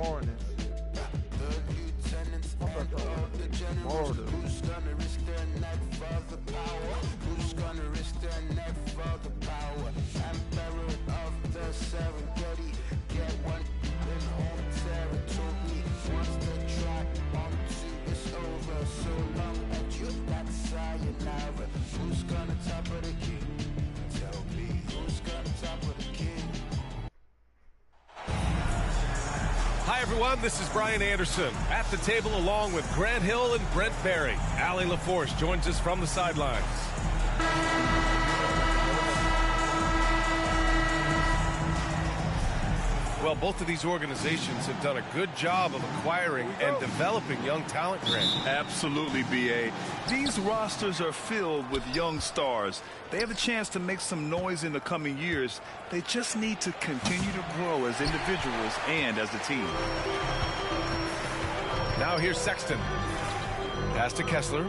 morning. The lieutenants and all the generals. Who's gonna risk their neck for the power? Who's gonna risk their neck for the power? Emperor of the Serengeti, get one in home territory. Once the track onto it's over, so long as you that's sayonara. Who's gonna top of the king? Tell me, who's gonna top of the king? Hi, everyone. This is Brian Anderson at the table along with Grant Hill and Brent Barry. Allie LaForce joins us from the sidelines. Well, both of these organizations have done a good job of acquiring and developing young talent, Grant. Absolutely, B.A. These rosters are filled with young stars. They have a chance to make some noise in the coming years. They just need to continue to grow as individuals and as a team. Now here's Sexton. Pass to Kessler.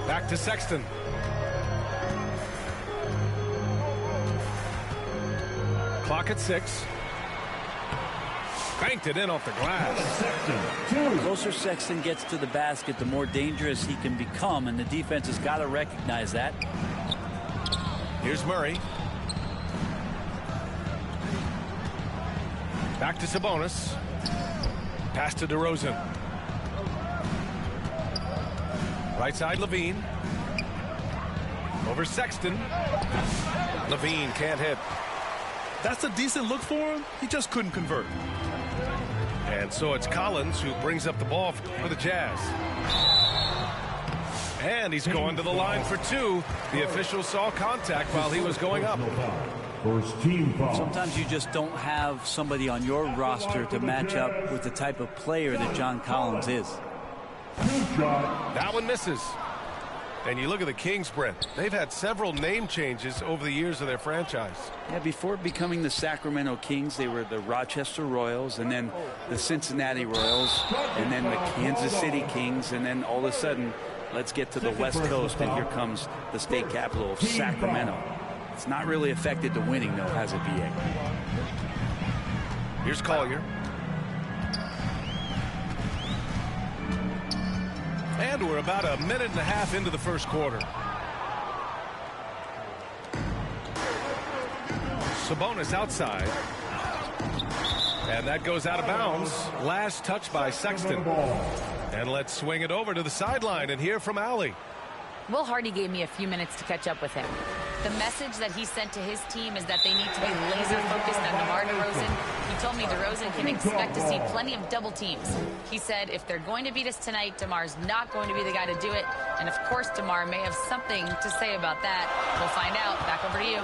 Back to Sexton. Clock at 6. Banked it in off the glass. The closer Sexton gets to the basket, the more dangerous he can become, and the defense has got to recognize that. Here's Murray. Back to Sabonis. Pass to DeRozan. Right side, Levine. Over Sexton. Levine can't hit. That's a decent look for him. He just couldn't convert. And so it's Collins who brings up the ball for the Jazz. And he's going to the line for 2. The official saw contact while he was going up. First team foul. Sometimes you just don't have somebody on your roster to match up with the type of player that John Collins is. That one misses. And you look at the Kings, Brent. They've had several name changes over the years of their franchise. Yeah, before becoming the Sacramento Kings, they were the Rochester Royals, and then the Cincinnati Royals, and then the Kansas City Kings, and then all of a sudden, let's get to the West Coast, and here comes the state capital of Sacramento. It's not really affected the winning, though, has it, B.A.? Here's Collier. And we're about a minute and a half into the first quarter. Sabonis outside. And that goes out of bounds. Last touch by Sexton. And let's swing it over to the sideline and hear from Allie. Will Hardy gave me a few minutes to catch up with him. The message that he sent to his team is that they need to be laser focused on DeMar DeRozan. He told me DeRozan can expect to see plenty of double teams. He said if they're going to beat us tonight, DeMar's not going to be the guy to do it. And of course, DeMar may have something to say about that. We'll find out. Back over to you.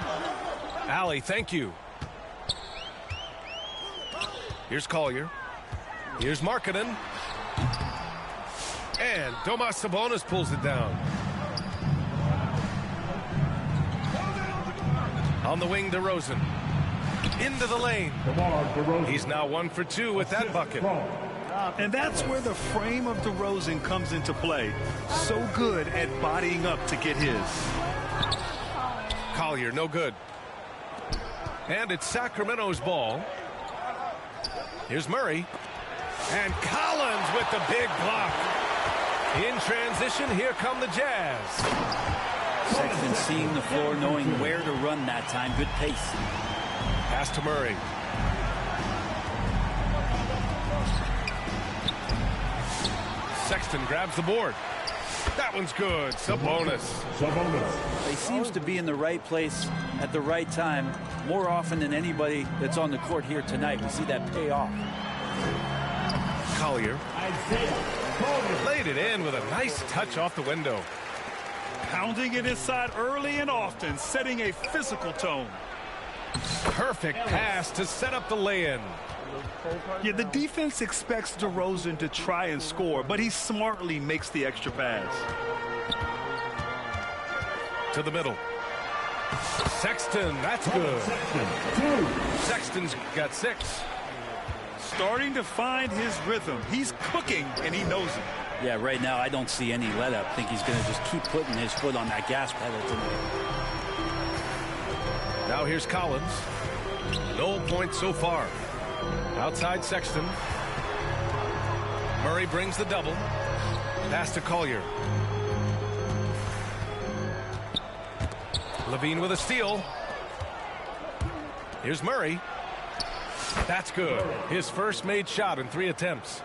Allie, thank you. Here's Collier. Here's Markkanen. And Domas Sabonis pulls it down. On the wing, DeRozan. Into the lane. He's now 1 for 2 with that bucket. And that's where the frame of DeRozan comes into play. So good at bodying up to get his. Collier, no good. And it's Sacramento's ball. Here's Murray. And Collins with the big block. In transition, here come the Jazz. Sexton seeing the floor, knowing where to run that time. Good pace. Pass to Murray. Sexton grabs the board. That one's good. Sabonis. He seems to be in the right place at the right time more often than anybody that's on the court here tonight. We see that pay off. Collier laid it in with a nice touch off the window. Pounding it inside early and often, setting a physical tone. Perfect pass to set up the lay-in. Yeah, the defense expects DeRozan to try and score, but he smartly makes the extra pass. To the middle. Sexton, that's good. Sexton's got 6. Starting to find his rhythm. He's cooking, and he knows it. Yeah, right now I don't see any let-up. I think he's going to just keep putting his foot on that gas pedal tonight. Now here's Collins. No points so far. Outside Sexton. Murray brings the double. Pass to Collier. Levine with a steal. Here's Murray. That's good. His first made shot in 3 attempts.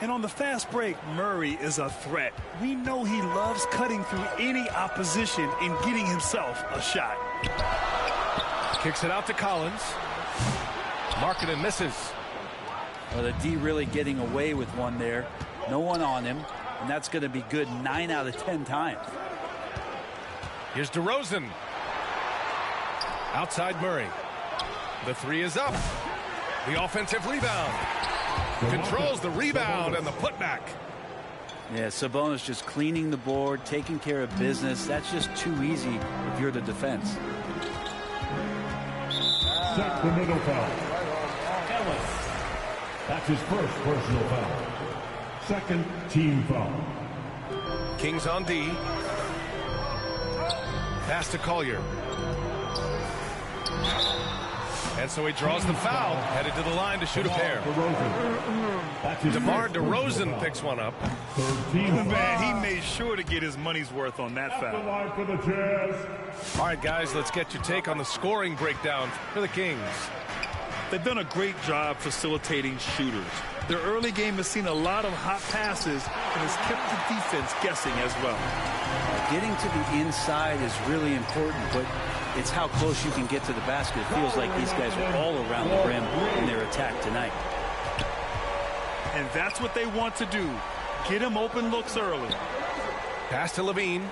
And on the fast break, Murray is a threat. We know he loves cutting through any opposition and getting himself a shot. Kicks it out to Collins. Markkanen misses. Well, the D really getting away with one there. No one on him. And that's going to be good 9 out of 10 times. Here's DeRozan. Outside Murray. The 3 is up. The offensive rebound. Controls the rebound and the putback. Yeah, Sabonis just cleaning the board, taking care of business. That's just too easy if you're the defense. Set the middle foul. Ellis. That's his first personal foul. Second team foul. Kings on D. Pass to Collier. And so he draws the foul, headed to the line to shoot a pair. DeMar DeRozan picks one up. Man, he made sure to get his money's worth on that foul. All right, guys, let's get your take on the scoring breakdown for the Kings. They've done a great job facilitating shooters. Their early game has seen a lot of hot passes and has kept the defense guessing as well. Getting to the inside is really important, but it's how close you can get to the basket. It feels like these guys are all around the rim in their attack tonight. And that's what they want to do. Get him open looks early. Pass to Levine.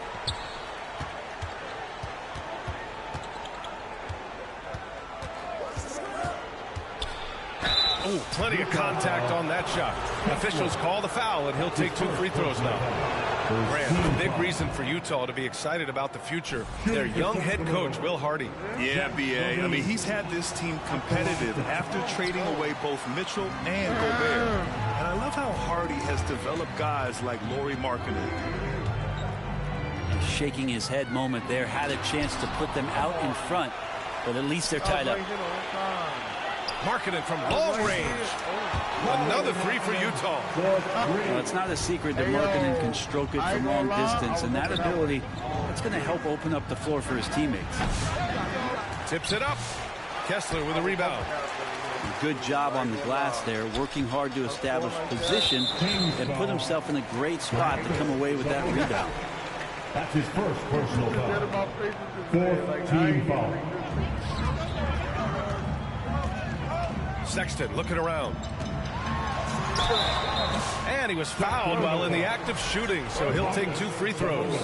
Oh, plenty of contact on that shot. Officials call the foul, and he'll take 2 free throws now. Grant, big reason for Utah to be excited about the future. Their young head coach, Will Hardy. Yeah, B.A. I mean, he's had this team competitive after trading away both Mitchell and Gobert. And I love how Hardy has developed guys like Lauri Markkanen. Shaking his head moment there. Had a chance to put them out in front, but at least they're tied up. Markkanen from long range. Another 3 for Utah. Well, it's not a secret that Markkanen can stroke it from long distance, and that ability, that's going to help open up the floor for his teammates. Tips it up. Kessler with a rebound. Good job on the glass there, working hard to establish position and put himself in a great spot to come away with that rebound. That's his first personal foul. 4th team foul. Sexton looking around. And he was fouled while in the act of shooting, so he'll take 2 free throws.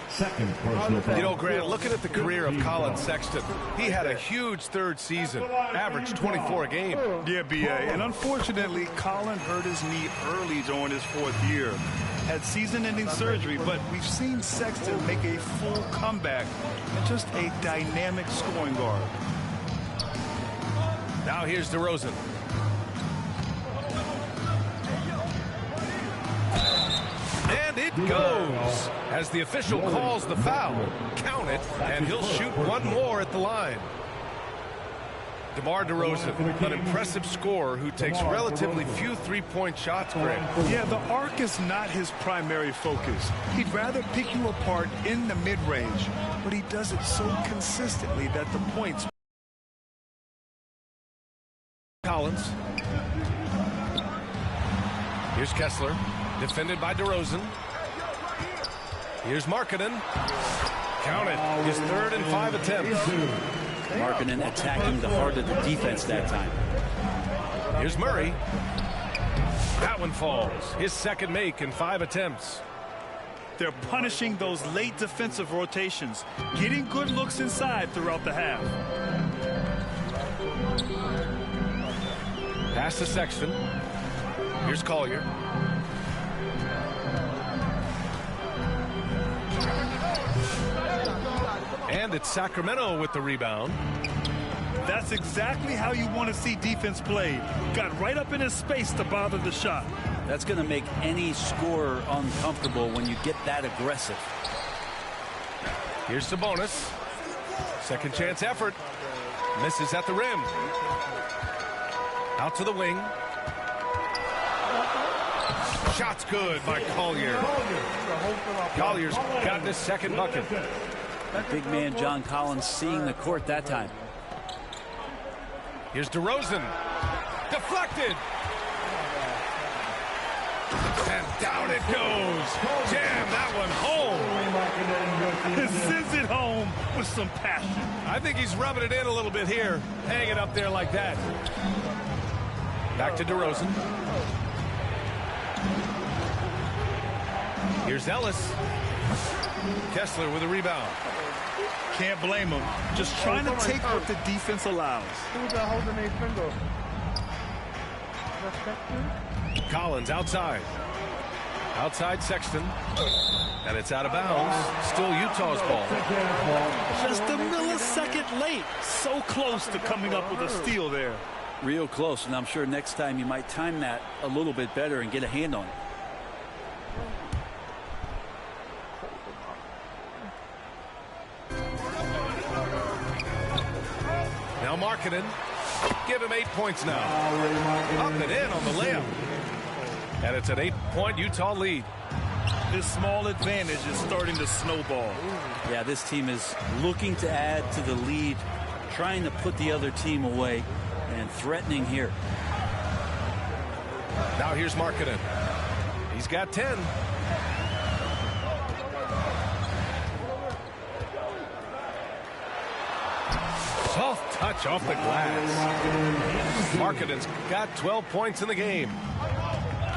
Second personal foul. You know, Grant, looking at the career of Colin Sexton, he had a huge 3rd season, averaged 24 a game. Yeah, B.A. And unfortunately, Colin hurt his knee early during his 4th year. Had season-ending surgery, but we've seen Sexton make a full comeback and just a dynamic scoring guard. Now here's DeRozan. And it goes as the official calls the foul. Count it, and he'll shoot 1 more at the line. DeMar DeRozan, an impressive scorer who takes relatively few 3-point shots, Greg. Yeah, the arc is not his primary focus. He'd rather pick you apart in the mid-range, but he does it so consistently that the points. Collins. Here's Kessler, defended by DeRozan. Here's Markkanen. Count it, his 3rd and 5 attempts. Markkanen attacking the heart of the defense that time. Here's Murray. That one falls. His 2nd make in 5 attempts. They're punishing those late defensive rotations, getting good looks inside throughout the half. Pass to Sexton. Here's Collier. And it's Sacramento with the rebound. That's exactly how you want to see defense played. Got right up in his space to bother the shot. That's going to make any scorer uncomfortable when you get that aggressive. Here's Sabonis. 2nd chance effort. Misses at the rim. Out to the wing. Shot's good by Collier. Collier's got his second bucket. Big man John Collins seeing the court that time. Here's DeRozan. Deflected. And down it goes. Jam that one home. Sends it home with some passion. I think he's rubbing it in a little bit here. Hang it up there like that. Back to DeRozan. Here's Ellis. Kessler with a rebound. Can't blame him. Just trying to take what the defense allows. Collins outside. Outside Sexton. And it's out of bounds. Still Utah's ball. Just a millisecond late. So close to coming up with a steal there. Real close, and I'm sure next time you might time that a little bit better and get a hand on it. Now Markkanen. Give him 8 points now. Up and in on the layup. And it's an 8-point Utah lead. This small advantage is starting to snowball. Yeah, this team is looking to add to the lead, trying to put the other team away, and threatening here. Now here's Markkanen. He's got 10. Soft touch off the glass. Markkanen's got 12 points in the game.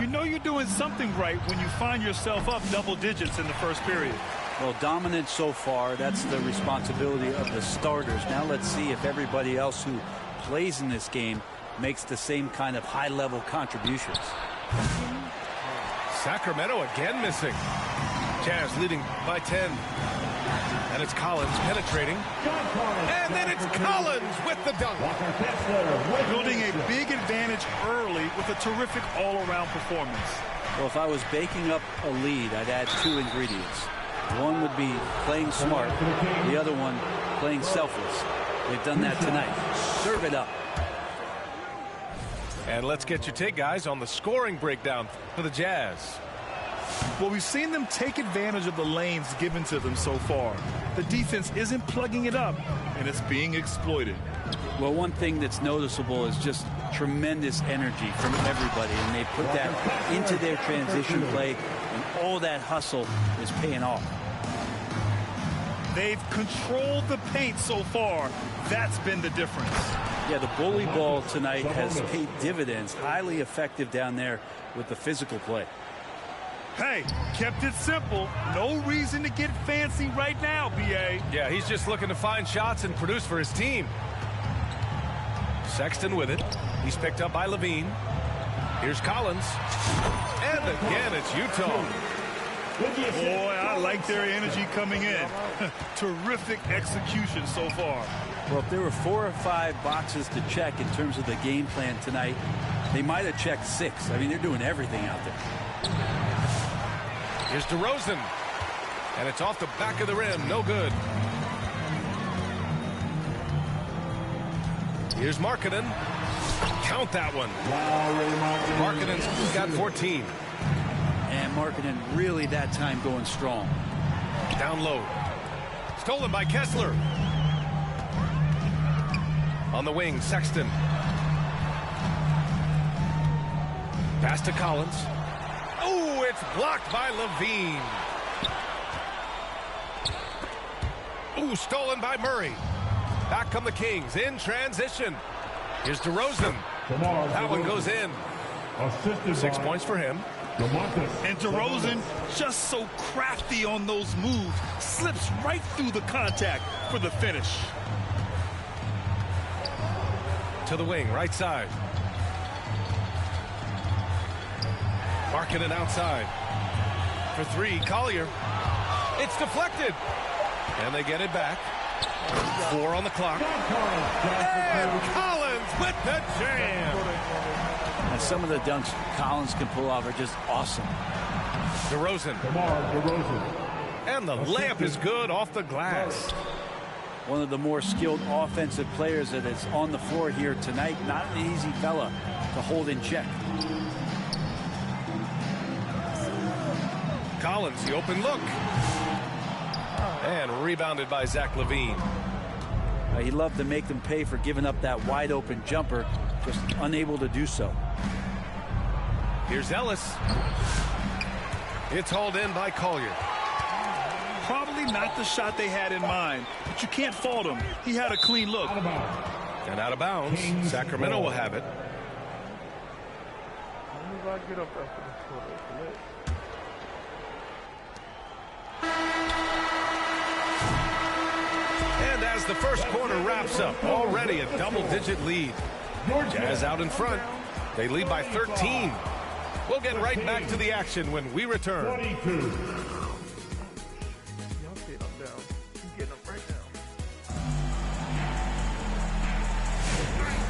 You know you're doing something right when you find yourself up double digits in the first period. Well, dominant so far. That's the responsibility of the starters. Now let's see if everybody else who plays in this game makes the same kind of high-level contributions. Sacramento again missing. Jazz leading by 10. And it's Collins penetrating. And then it's Collins with the dunk. Building a big advantage early with a terrific all-around performance. Well, if I was baking up a lead, I'd add 2 ingredients. One would be playing smart. The other one, playing selfless. They've done that tonight. Serve it up. And let's get your take, guys, on the scoring breakdown for the Jazz. Well, we've seen them take advantage of the lanes given to them so far. The defense isn't plugging it up, and it's being exploited. Well, one thing that's noticeable is just tremendous energy from everybody, and they put that into their transition play, and all that hustle is paying off. They've controlled the paint so far. That's been the difference. Yeah, the bully ball tonight has paid dividends. Highly effective down there with the physical play. Hey, kept it simple. No reason to get fancy right now, B.A. Yeah, he's just looking to find shots and produce for his team. Sexton with it. He's picked up by Levine. Here's Collins. And again, it's Utah. Boy, I like their energy coming in. Terrific execution so far. Well, if there were 4 or 5 boxes to check in terms of the game plan tonight, they might have checked 6. I mean, they're doing everything out there. Here's DeRozan. And it's off the back of the rim. No good. Here's Markkanen. Count that one. Markkanen's got 14. And Markkanen really that time going strong. Down low. Stolen by Kessler. On the wing, Sexton. Pass to Collins. Oh, it's blocked by Levine. Ooh, stolen by Murray. Back come the Kings in transition. Here's DeRozan. That one goes in. 6 points for him. And DeRozan, just so crafty on those moves, slips right through the contact for the finish. To the wing, right side. Markkanen outside. For 3, Collier. It's deflected. And they get it back. 4 on the clock. And Collins with the jam. And some of the dunks Collins can pull off are just awesome. DeRozan. And the layup is good off the glass. one of the more skilled offensive players that is on the floor here tonight. Not an easy fella to hold in check. Collins, the open look. And rebounded by Zach LaVine. He loved to make them pay for giving up that wide open jumper, just unable to do so. Here's Ellis. It's hauled in by Collier. Probably not the shot they had in mind, but you can't fault him. He had a clean look. And out of bounds. Sacramento will have it. And as the first quarter wraps up, already a double-digit lead. Jazz out in front. They lead by 13. We'll get right back to the action when we return. 22.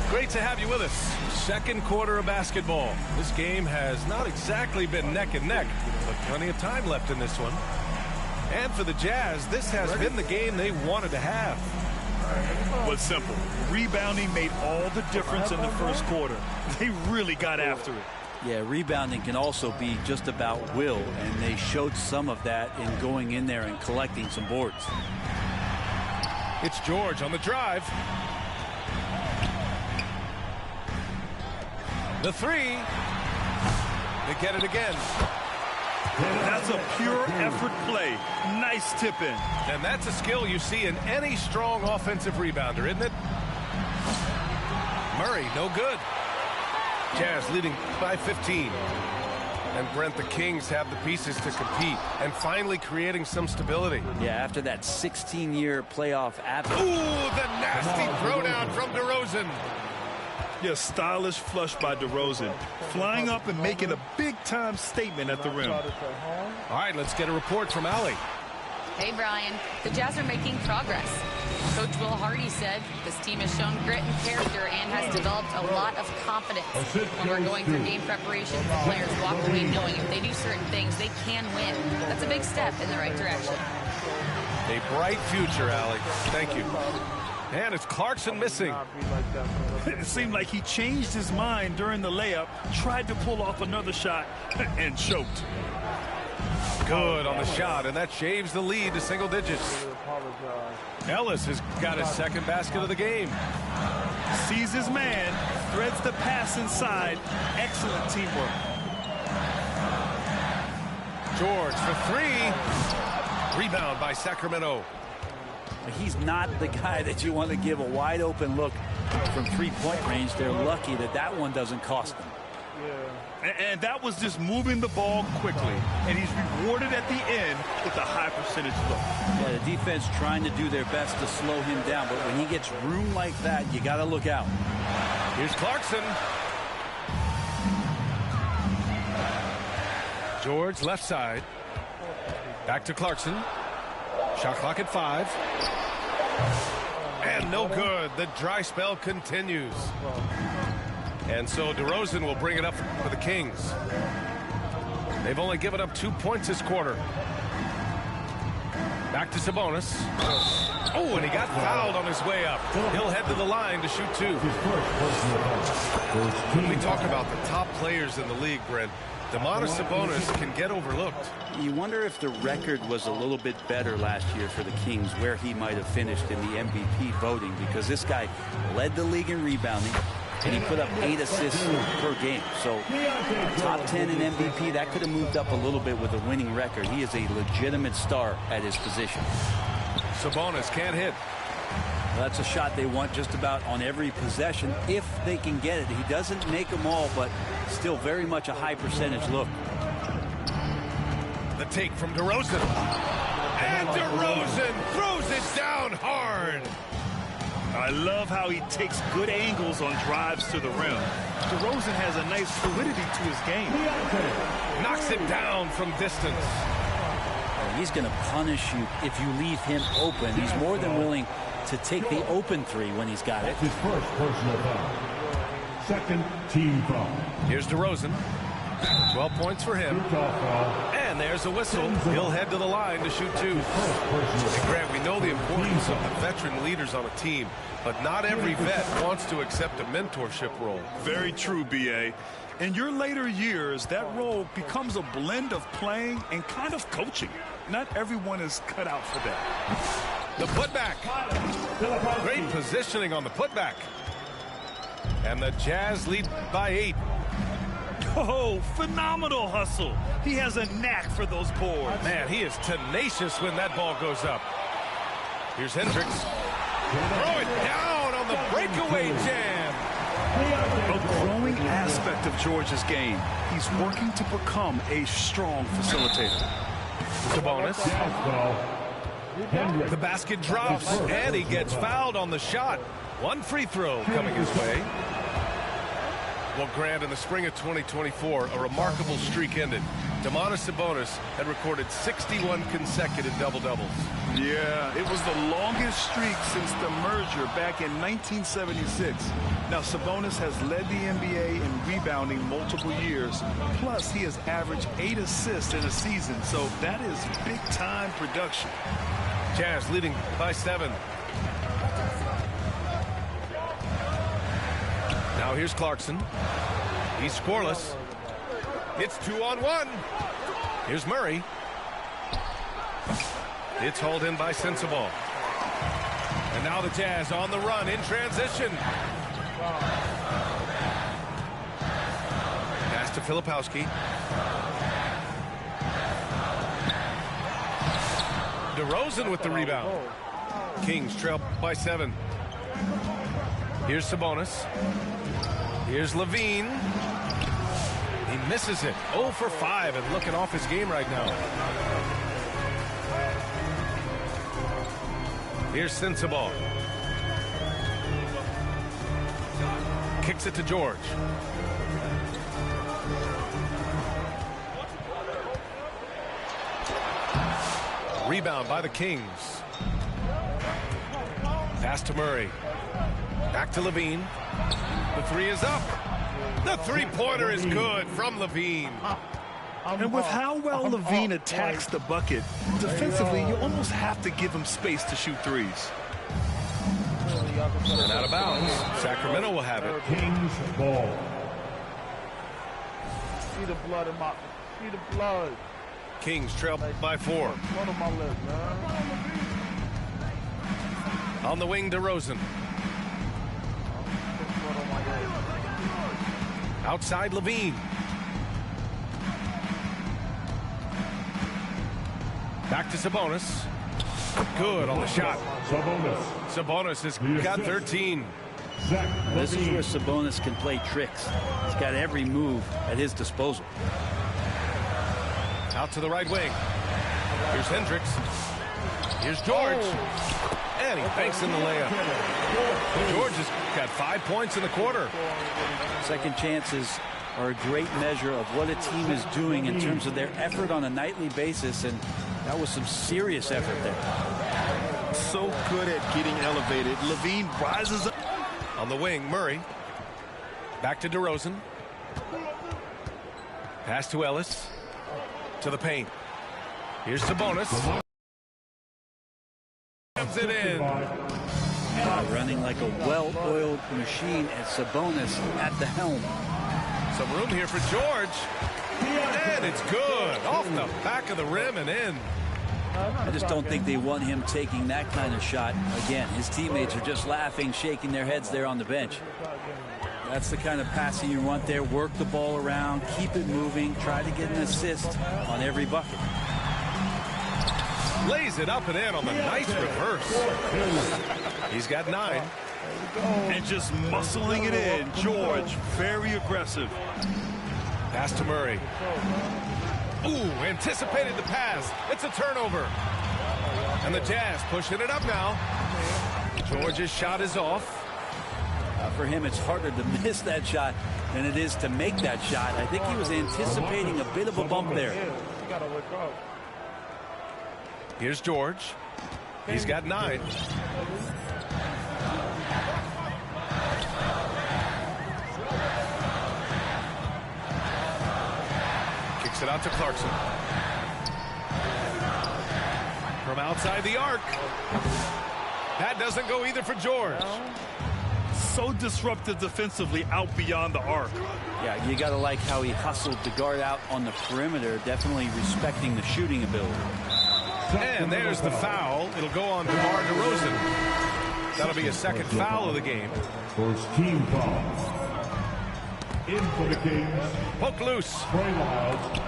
Great to have you with us. Second quarter of basketball. This game has not exactly been neck and neck, but plenty of time left in this one. And for the Jazz, this has been the game they wanted to have. Was simple. Rebounding made all the difference in the first quarter. They really got after it. Yeah, rebounding can also be just about will, and they showed some of that in going in there and collecting some boards. It's George on the drive. The three. They get it again. That's a pure effort play. Nice tip in. And that's a skill you see in any strong offensive rebounder, isn't it? Murray, no good. Jazz leading by 15. And Brent, the Kings have the pieces to compete and finally creating some stability. Yeah, after that 16-year playoff absence. Ooh, the nasty throwdown from DeRozan. Yeah, stylish flush by DeRozan. Flying up and making a big-time statement at the rim. All right, let's get a report from Allie. Hey, Brian. The Jazz are making progress. Coach Will Hardy said this team has shown grit and character and has developed a lot of confidence. When we're going through game preparation, the players walk away knowing if they do certain things, they can win. That's a big step in the right direction. A bright future, Allie. Thank you. And it's Clarkson missing. It seemed like he changed his mind during the layup, tried to pull off another shot, and choked. Good on the shot, and that shaves the lead to single digits. Ellis has got his second basket of the game. Sees his man, threads the pass inside. Excellent teamwork. George for three. Rebound by Sacramento. He's not the guy that you want to give a wide open look from three-point range. They're lucky that that one doesn't cost them. And that was just moving the ball quickly. And he's rewarded at the end with a high percentage look. Yeah, the defense trying to do their best to slow him down. But when he gets room like that, you got to look out. Here's Clarkson. George left side. Back to Clarkson. Shot clock at 5. And no good. The dry spell continues. And so DeRozan will bring it up for the Kings. They've only given up 2 points this quarter. Back to Sabonis. Oh, and he got fouled on his way up. He'll head to the line to shoot 2. When we talk about the top players in the league, Brent, Domantas Sabonis can get overlooked. You wonder if the record was a little bit better last year for the Kings, where he might have finished in the MVP voting, because this guy led the league in rebounding, and he put up 8 assists per game. So top 10 in MVP, that could have moved up a little bit with a winning record. He is a legitimate star at his position. Sabonis can't hit. That's a shot they want just about on every possession if they can get it. He doesn't make them all, but still very much a high percentage look. The take from DeRozan. And DeRozan throws it down hard. I love how he takes good angles on drives to the rim. DeRozan has a nice fluidity to his game. Knocks it down from distance. He's going to punish you if you leave him open. He's more than willing to take the open three when he's got it. His first personal foul. Second team foul. Here's DeRozan. 12 points for him. And there's a whistle. He'll head to the line to shoot 2. And Grant, we know the importance roles of the veteran leaders on a team, but not every vet wants to accept a mentorship role. Very true, B.A. In your later years, that role becomes a blend of playing and kind of coaching. Not everyone is cut out for that. The putback. Great positioning on the putback. And the Jazz lead by 8. Oh, phenomenal hustle. He has a knack for those boards. Man, he is tenacious when that ball goes up. Here's Hendricks. Throw it down on the breakaway jam. A growing aspect of George's game. He's working to become a strong facilitator. Sabonis. The basket drops, and he gets fouled on the shot. One free throw coming his way. Well, Grant, in the spring of 2024, a remarkable streak ended. Domantas Sabonis had recorded 61 consecutive double-doubles. Yeah, it was the longest streak since the merger back in 1976. Now, Sabonis has led the NBA in rebounding multiple years. Plus, he has averaged 8 assists in a season, so that is big-time production. Jazz leading by 7. Now here's Clarkson. He's scoreless. It's 2-on-1. Here's Murray. It's hauled in by Sensabaugh. And now the Jazz on the run in transition. Pass to Filipowski. DeRozan with the rebound. Kings trail by 7. Here's Sabonis. Here's Levine. He misses it. 0 for 5 and looking off his game right now. Here's Sensabaugh. Kicks it to George. Rebound by the Kings. Pass to Murray. Back to Levine. The 3 is up. The three-pointer is good from Levine. And with how well Levine attacks the bucket, defensively, you almost have to give him space to shoot threes. And out of bounds. Sacramento will have it. Kings ball. See the blood in my. See the blood. Kings trail by 4. Blood on my lip, man. On the wing, DeRozan. Outside Levine. Back to Sabonis. Good on the shot. Sabonis has got 13. This is where Sabonis can play tricks. He's got every move at his disposal. Out to the right wing. Here's Hendricks. Here's George. And he banks in the layup. George has got 5 points in the quarter. Second chances are a great measure of what a team is doing in terms of their effort on a nightly basis, and that was some serious effort there. So good at getting elevated. Levine rises up. On the wing, Murray. Back to DeRozan. Pass to Ellis. To the paint. Here's Sabonis. Comes it in. Running like a well-oiled machine, and Sabonis at the helm. Some room here for George. And it's good. Off the back of the rim and in. I just don't think they want him taking that kind of shot. Again, his teammates are just laughing, shaking their heads there on the bench. That's the kind of passing you want there. Work the ball around, keep it moving, try to get an assist on every bucket. Lays it up and in on the nice reverse. He's got 9. And just muscling it in. George, very aggressive. Pass to Murray. Ooh, anticipated the pass. It's a turnover. And the Jazz pushing it up now. George's shot is off. For him, it's harder to miss that shot than it is to make that shot. I think he was anticipating a bit of a bump there. Here's George. He's got 9. Kicks it out to Clarkson. From outside the arc. That doesn't go either for George. So disruptive defensively out beyond the arc. Yeah, you got to like how he hustled the guard out on the perimeter, definitely respecting the shooting ability. And there's the foul. It'll go on DeMar DeRozan. That'll be a second foul of the game. First team foul. In for the Kings. Poke loose. Trey Lyles.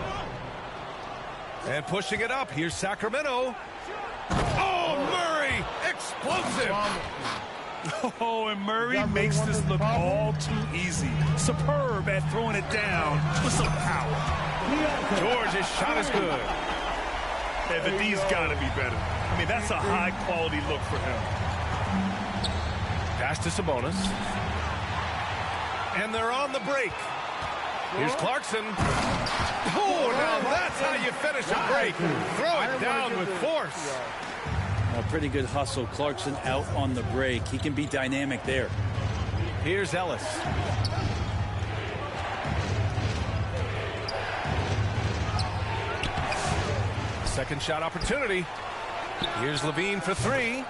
And pushing it up. Here's Sacramento. Oh, Murray! Explosive! Oh, and Murray makes this look all too easy. Superb at throwing it down with some power. George's shot is good. Yeah, but D's got to be better. I mean, that's a high-quality look for him. Pass to Sabonis. And they're on the break. Here's Clarkson. Oh, now that's how you finish a break. Throw it down with force. A pretty good hustle. Clarkson out on the break. He can be dynamic there. Here's Ellis. Second shot opportunity. Here's Levine for three.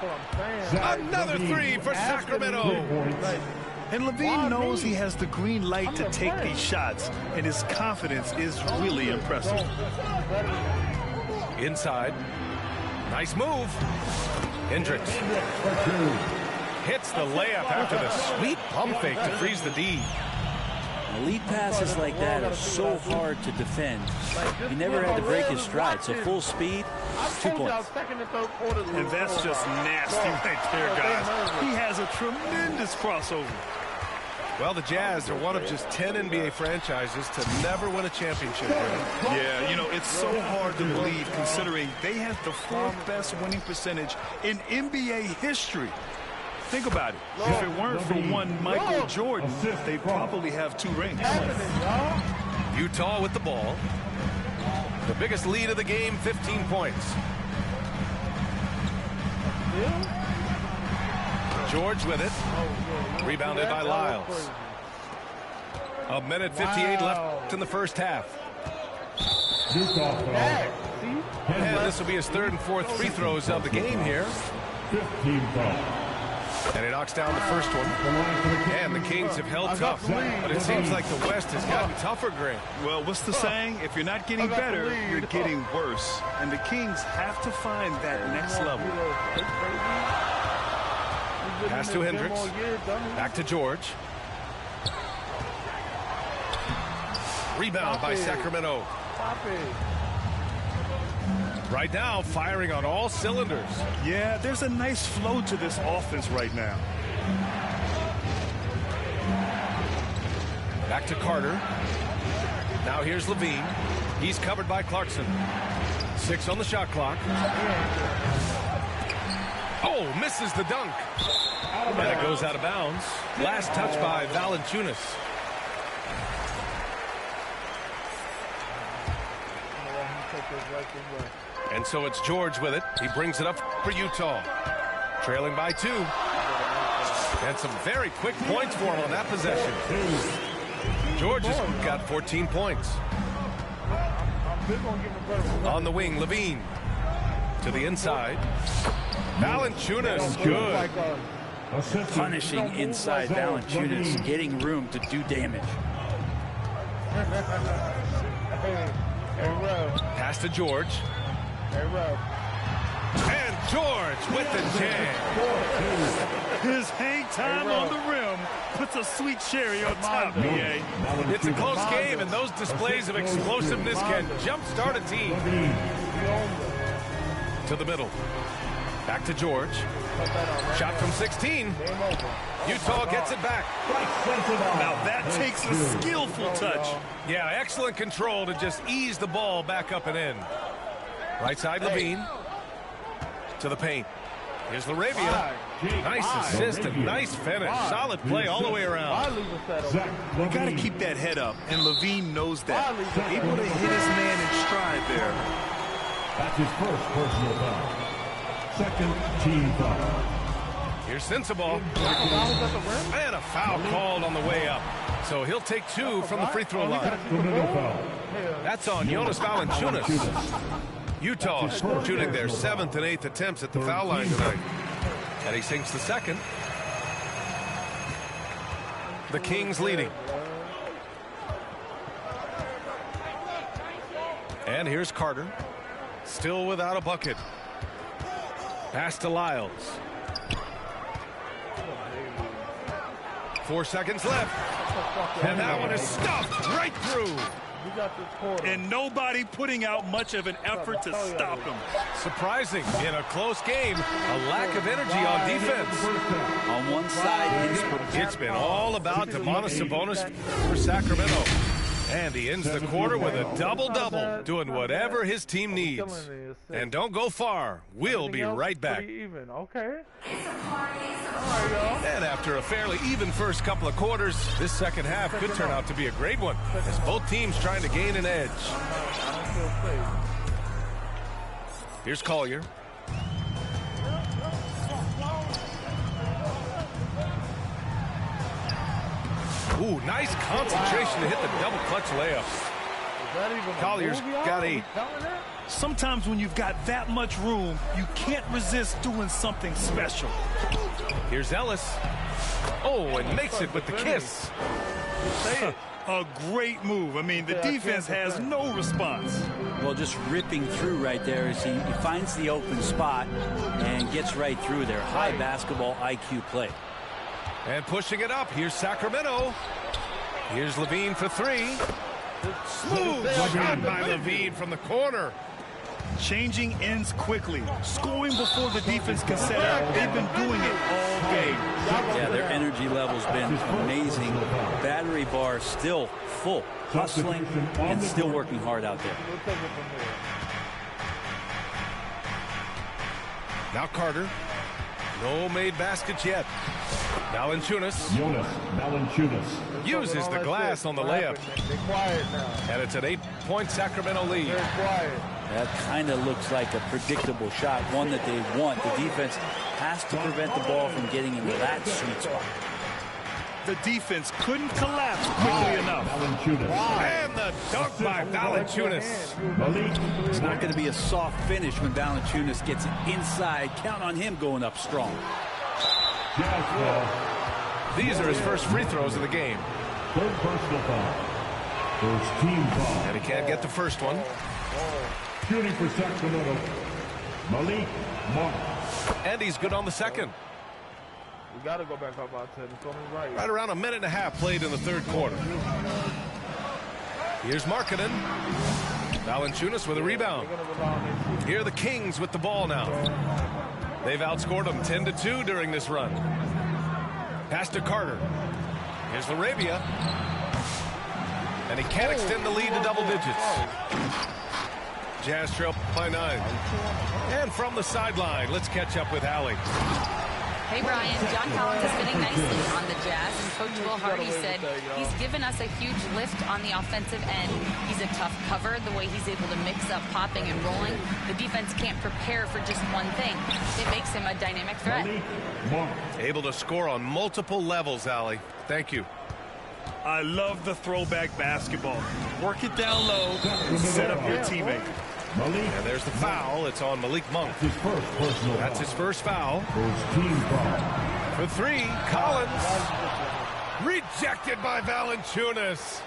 Another three for Sacramento. And Levine knows he has the green light to take these shots, and his confidence is really impressive. Inside. Nice move. Hendricks hits the layup after the sweet pump fake to freeze the D. Elite passes like that are so hard to defend. He never had to break his stride, so full speed, 2 points. And that's just nasty right there, guys. He has a tremendous crossover. Well, the Jazz are one of just 10 NBA franchises to never win a championship. Yeah, you know, it's so hard to believe considering they have the 4th best winning percentage in NBA history. Think about it. If it weren't for one Michael Jordan, they'd probably have 2 rings. Utah with the ball. The biggest lead of the game, 15 points. George with it. Rebounded by Lyles. A minute 58 left in the first half. And this will be his 3rd and 4th free throws of the game here. 15 foul. And he knocks down the first one. And the Kings have held tough. But it seems like the West has gotten tougher, Grant. Well, what's the saying? If you're not getting better, you're getting worse. And the Kings have to find that next level. Pass to Hendricks. Back to George. Rebound by Sacramento. Right now, firing on all cylinders. Yeah, there's a nice flow to this offense right now. Back to Carter. Now here's Levine. He's covered by Clarkson. 6 on the shot clock. Oh, misses the dunk. And it goes out of bounds. Last touch by Valanciunas. And so it's George with it. He brings it up for Utah. Trailing by 2. And some very quick points for him on that possession. George has got 14 points. On the wing, Levine. To the inside. Valanciunas, good. Punishing inside Valanciunas, getting room to do damage. Pass to George. And George with the jam. His hang time on the rim puts a sweet cherry on top, BA. It's a close game, and those displays of explosiveness can jumpstart a team. To the middle. Back to George. Shot from 16. Utah gets it back. Now that takes a skillful touch. Yeah, excellent control to just ease the ball back up and in. Right side, Levine. To the paint. Here's Laravia. Nice assist and nice finish. Solid play all the way around. You got to keep that head up, and Levine knows that. Able to hit his man in stride there. That's his first personal foul. Second team foul. Here's Sensabaugh. And a foul called on the way up. So he'll take 2 from the free throw line. That's on Jonas Valanciunas. Utah shooting their 7th and 8th attempts at the foul line tonight. And he sinks the second. The Kings leading. And here's Carter. Still without a bucket. Pass to Lyles. 4 seconds left. And that one is stuffed right through. And nobody putting out much of an effort to stop him. Surprising in a close game, a lack of energy on defense. On one side, It's been all about Domantas Sabonis for Sacramento. And he ends the quarter with a double-double, doing whatever his team needs. And don't go far. We'll be right back. Okay. And after a fairly even first couple of quarters, this second half could turn out to be a great one, as both teams trying to gain an edge. Here's Collier. Ooh, nice concentration to hit the double clutch layup. Collier's got 8. Sometimes when you've got that much room, you can't resist doing something special. Here's Ellis. Oh, and makes it with the kiss. A great move. I mean, the defense has no response. well, just ripping through right there as he finds the open spot and gets right through there. High basketball IQ play. And pushing it up. Here's Sacramento. Here's Levine for 3. Smooth shot by Levine from the corner. Changing ends quickly. Scoring before the defense can set up. They've been doing it all game. Yeah, their energy level's been amazing. Battery bar still full. Hustling and still working hard out there. Now Carter. No made baskets yet. Valanciunas uses the glass on the layup. And it's an 8-point Sacramento lead. That kind of looks like a predictable shot, one that they want. The defense has to prevent the ball from getting into that sweet spot. The defense couldn't collapse quickly enough. And the dunk by Valanciunas. It's not going to be a soft finish when Valanciunas gets it inside. Count on him going up strong. These are his first free throws of the game. Third personal foul. First team foul. And he can't get the first one. Shooting for Sacramento, Malik Monk. And he's good on the second. We got to go back up out 10. It's only right. Right around a minute and a half played in the third quarter. Here's Markkanen. Valanciunas with a rebound. Here are the Kings with the ball now. They've outscored them 10-2 during this run. Pass to Carter. Here's Larabia. And he can't extend the lead to double digits. Jazz trail by 9. And from the sideline, let's catch up with Allie. Hey, Brian. John Collins is fitting nicely on the Jazz, and Coach Will Hardy said he's given us a huge lift on the offensive end. He's a tough cover, the way he's able to mix up popping and rolling. The defense can't prepare for just one thing. It makes him a dynamic threat. Able to score on multiple levels, Allie. Thank you. I love the throwback basketball. Work it down low and set up your teammate. And there's the foul. It's on Malik Monk. That's his first foul. For 3, Collins. Rejected by Valanciunas.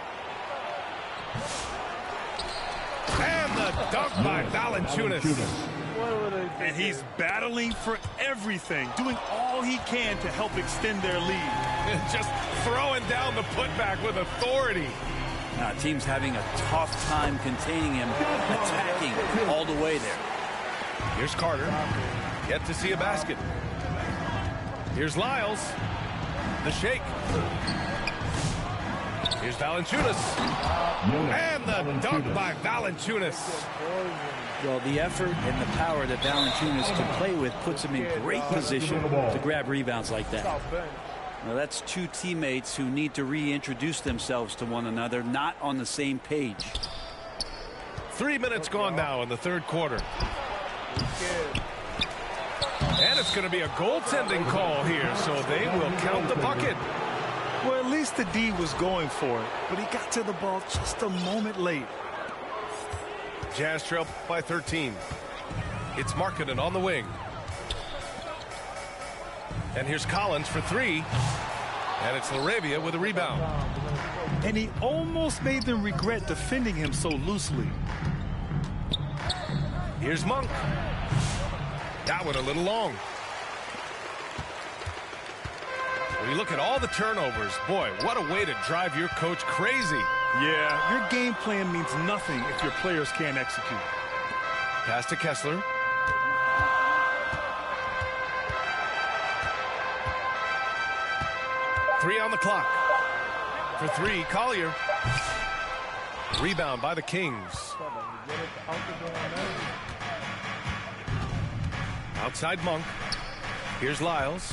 And the dunk by Valanciunas. And he's battling for everything, doing all he can to help extend their lead. Just throwing down the putback with authority. Team's having a tough time containing him, attacking all the way there. Here's Carter. Yet to see a basket. Here's Lyles. The shake. Here's Valanciunas. And the dunk by Valanciunas. Well, the effort and the power that Valanciunas can play with puts him in great position to grab rebounds like that. Now, that's two teammates who need to reintroduce themselves to one another, not on the same page. 3 minutes gone now in the third quarter. And it's going to be a goaltending call here, so they will count the bucket. Well, at least the D was going for it, but he got to the ball just a moment late. Jazz trail by 13. It's Markkanen on the wing. And here's Collins for three. And it's Laravia with a rebound. And he almost made them regret defending him so loosely. Here's Monk. That one a little long. When you look at all the turnovers, boy, what a way to drive your coach crazy. Yeah, your game plan means nothing if your players can't execute. Pass to Kessler. Three on the clock. For three, Collier. Rebound by the Kings. Outside Monk. Here's Lyles.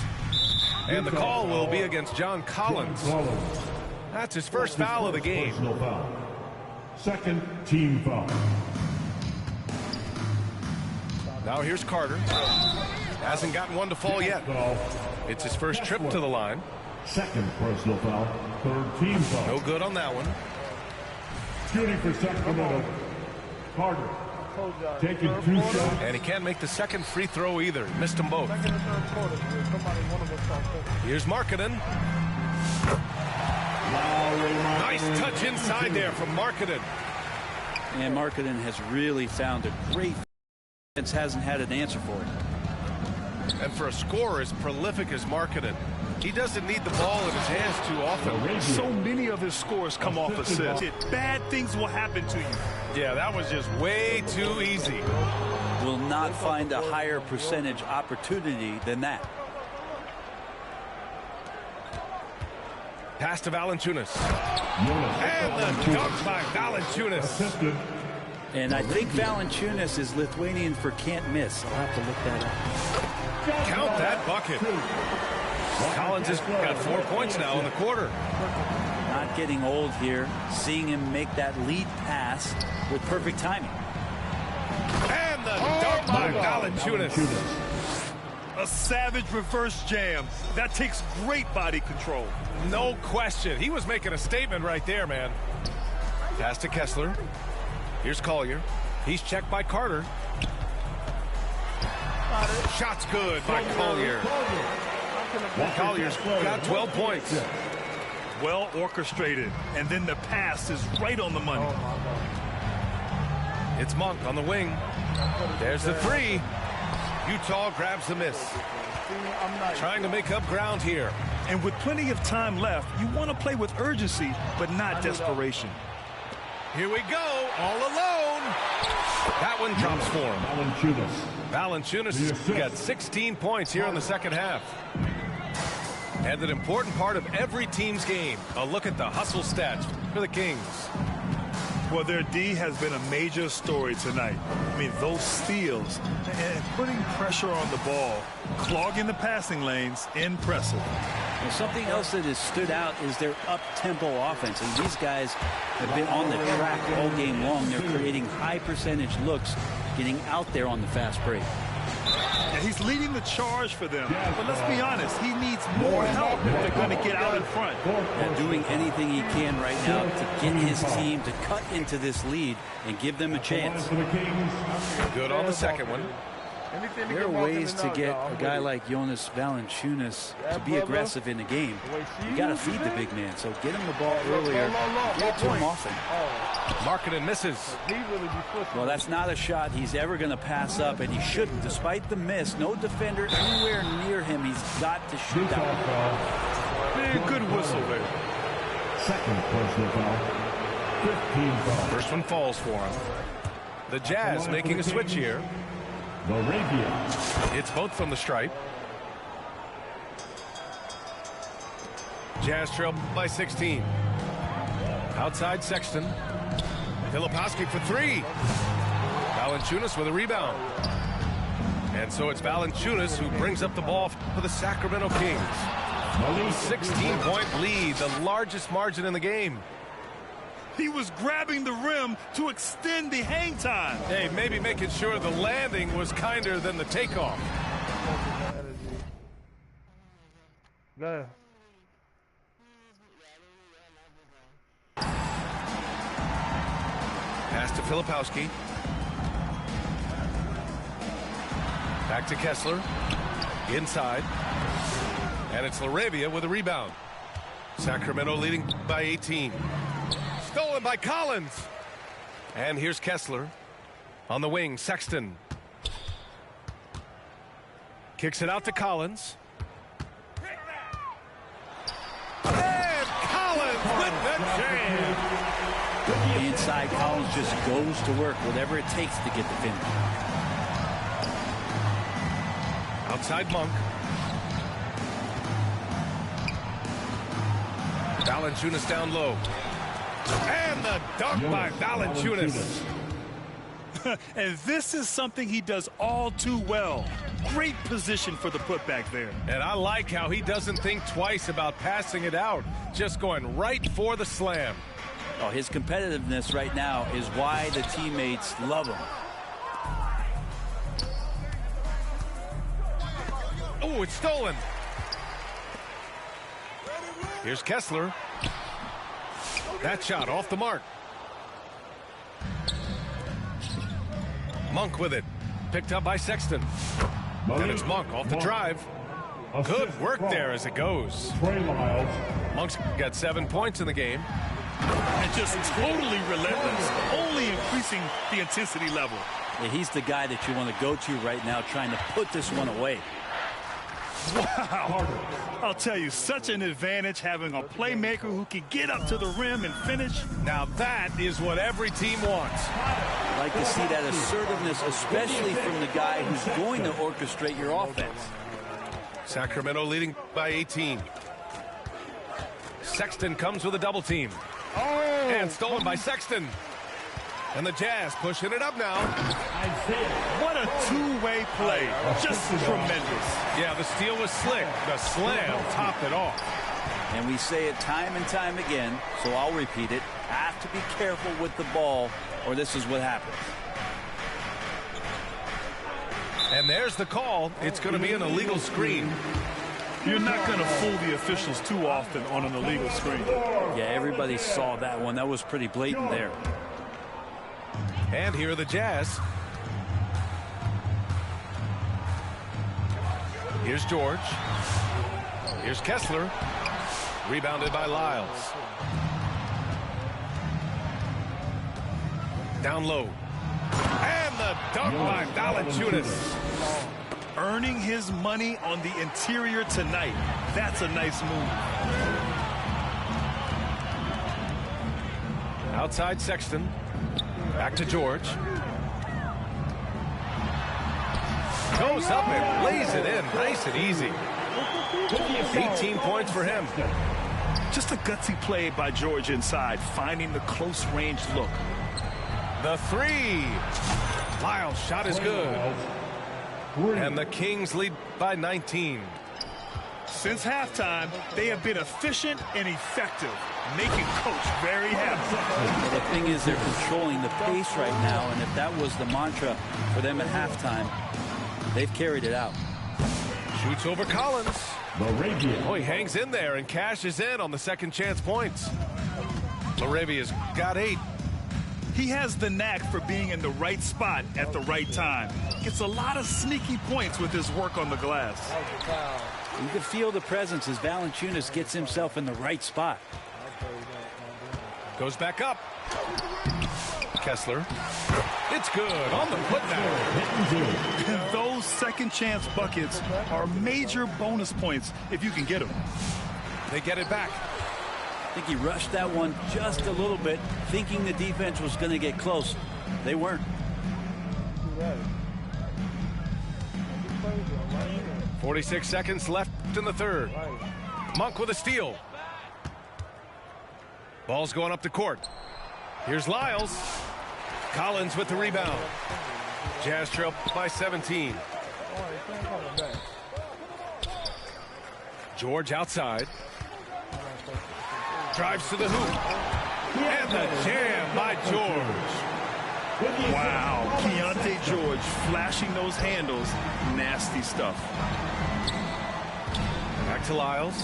And the call will be against John Collins. That's his first foul of the game. Second team foul. Now here's Carter. Hasn't gotten one to fall yet. It's his first trip to the line. Second personal foul. Third team foul. No good on that one. Shooting for Sacramento. Carter. Taking 2 shots. And he can't make the second free throw either. Missed them both. Here's Markkanen. Nice touch inside there from Markkanen. And Markkanen has really found a great defense, hasn't had an answer for it. And for a scorer as prolific as Markkanen, he doesn't need the ball in his hands too often. So many of his scores come off assists. Bad things will happen to you. Yeah, that was just way too easy. Will not find a higher percentage opportunity than that. Pass to Valanciunas. And the dunk by Valanciunas. And I think Valanciunas is Lithuanian for can't miss. I'll have to look that up. Count that bucket. Collins has got 4 points now in the quarter. Not getting old here. Seeing him make that lead pass with perfect timing. And the dunk by Valanciunas. A savage reverse jam. That takes great body control. No question. He was making a statement right there, man. Pass to Kessler. Here's Collier. He's checked by Carter. Shot's good by Collier. Collier's got 12 points. Well orchestrated. And then the pass is right on the money. It's Monk on the wing. There's the three. Utah grabs the miss. Trying to make up ground here. And with plenty of time left, you want to play with urgency, but not desperation. Here we go, all alone. That one drops for him. Valanciunas has got 16 points here in the second half. And an important part of every team's game. A look at the hustle stats for the Kings. Well, their D has been a major story tonight. I mean, those steals and putting pressure on the ball, clogging the passing lanes, impressive. And something else that has stood out is their up-tempo offense. And these guys have been on the track all game long. They're creating high-percentage looks, getting out there on the fast break. And he's leading the charge for them. But let's be honest, he needs more help if they're going to get out in front. And doing anything he can right now to get his team to cut into this lead and give them a chance. Good on the second one. There are ways to get a guy like Jonas Valanciunas to be aggressive in the game. You got to feed the big man, so get him the ball earlier, get to him often. Markkanen misses. Well, that's not a shot he's ever going to pass up, and he shouldn't. Despite the miss, no defender anywhere near him. He's got to shoot that. Good whistle there. Second personal foul. 15 foul. First one falls for him. The Jazz making a switch here. It's both from the stripe. Jazz trail by 16. Outside Sexton. Filipowski for three. Valanciunas with a rebound. And so it's Valanciunas who brings up the ball for the Sacramento Kings. 16-point lead, the largest margin in the game. He was grabbing the rim to extend the hang time. Hey, maybe making sure the landing was kinder than the takeoff. Go. Pass to Filipowski. Back to Kessler. Inside. And it's Laravia with a rebound. Sacramento leading by 18. Stolen by Collins. And here's Kessler. On the wing, Sexton. Kicks it out to Collins. And Collins with the jam. Inside, Collins just goes to work, whatever it takes to get the finish. Outside Monk. Valanciunas down low. And the dunk by Valanciunas. And this is something he does all too well. Great position for the putback there. And I like how he doesn't think twice about passing it out. Just going right for the slam. Oh, his competitiveness right now is why the teammates love him. Oh, it's stolen. Here's Kessler. That shot off the mark. Monk with it. Picked up by Sexton. And it's Monk off the drive. Good work there as it goes. Monk's got 7 points in the game. And just totally relentless, only increasing the intensity level. Yeah, he's the guy that you want to go to right now, trying to put this one away. Wow. I'll tell you, such an advantage having a playmaker who can get up to the rim and finish. Now that is what every team wants. I like to see that assertiveness, especially from the guy who's going to orchestrate your offense. Sacramento leading by 18. Sexton comes with a double team. And stolen by Sexton. And the Jazz pushing it up now. What a two-way play. Just tremendous. Yeah, the steal was slick. The slam topped it off. And we say it time and time again, so I'll repeat it. Have to be careful with the ball, or this is what happens. And there's the call. It's going to be an illegal screen. You're not going to fool the officials too often on an illegal screen. Yeah, everybody saw that one. That was pretty blatant there. And here are the Jazz. Here's George. Here's Kessler. Rebounded by Lyles. Down low. And the dunk by Valanciunas. Earning his money on the interior tonight. That's a nice move. Outside Sexton. Back to George. Goes up and lays it in. Nice and easy. 18 points for him. Just a gutsy play by George inside, finding the close range look. The three. Lyles' shot is good. And the Kings lead by 19. Since halftime, they have been efficient and effective, making Coach very happy. Well, the thing is, they're controlling the pace right now, and if that was the mantra for them at halftime, they've carried it out. Shoots over Collins. Oh, he hangs in there and cashes in on the second chance points. Laravia's got 8. He has the knack for being in the right spot at the right time. Gets a lot of sneaky points with his work on the glass. You can feel the presence as Valanciunas gets himself in the right spot. Goes back up. Kessler. It's good on the putback. Those second chance buckets are major bonus points if you can get them. They get it back. I think he rushed that one just a little bit, thinking the defense was going to get close. They weren't. 46 seconds left in the third. Monk with a steal. Ball's going up the court. Here's Lyles. Collins with the rebound. Jazz trail by 17. George outside. Drives to the hoop. And the jam by George. Wow, Keontae George flashing those handles. Nasty stuff. Back to Lyles.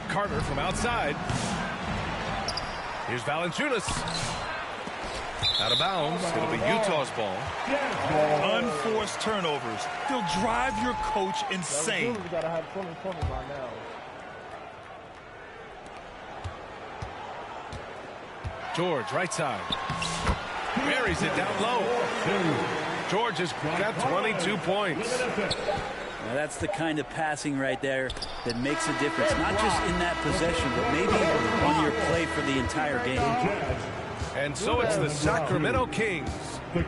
Carter from outside. Here's Valanciunas. Out of bounds. It'll be Utah's ball. Unforced turnovers. They'll drive your coach insane. Got to have 20 by now. George, right side. Buries it down low. George has got 22 points. Now that's the kind of passing right there that makes a difference, not just in that possession, but maybe on your play for the entire game. And so it's the Sacramento Kings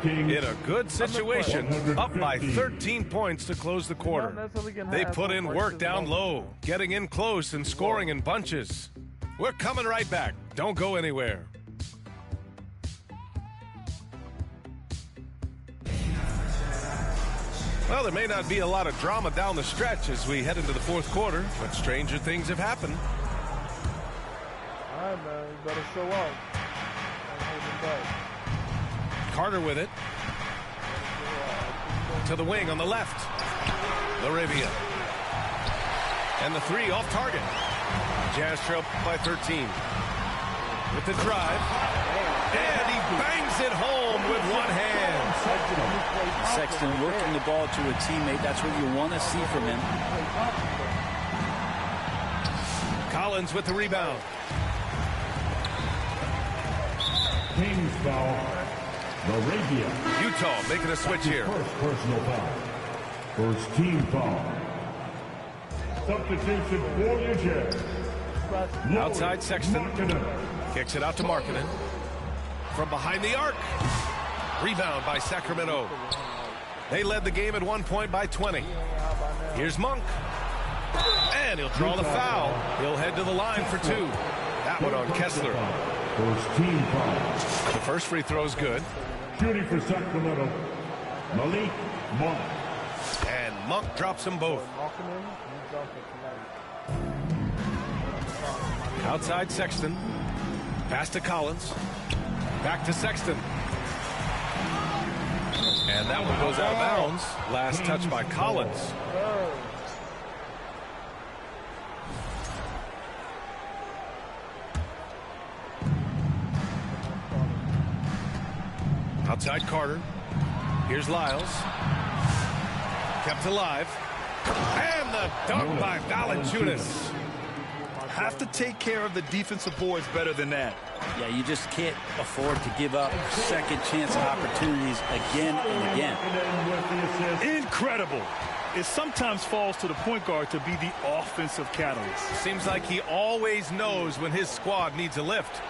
in a good situation, up by 13 points to close the quarter. They put in work down low, getting in close and scoring in bunches. We're coming right back. Don't go anywhere. Well, there may not be a lot of drama down the stretch as we head into the fourth quarter, but stranger things have happened. All right, man. You better show up. Carter with it. To the wing on the left. Laravia. And the three off target. Jazz trail by 13. With the drive. And he bangs it home with one hand. Sexton working the ball to a teammate. That's what you want to see from him. Collins with the rebound. Kings foul. Laravia. Utah making a switch here. First personal foul. First team foul. Substitution for the Jazz. Outside Sexton. Kicks it out to Markkanen. From behind the arc. Rebound by Sacramento. They led the game at 1 point by 20. Here's Monk. And he'll draw the foul. He'll head to the line for two. That one on Kessler. First team foul. The first free throw is good. Shooting for Sacramento, Malik Monk. And Monk drops them both. Outside Sexton. Pass to Collins. Back to Sexton. And that one goes out of bounds. Last touch by Collins. Outside Carter. Here's Lyles. Kept alive. And the dunk by Valanciunas. Have to take care of the defensive boards better than that. Yeah, you just can't afford to give up second chance opportunities again and again. Incredible. It sometimes falls to the point guard to be the offensive catalyst. Seems like he always knows when his squad needs a lift.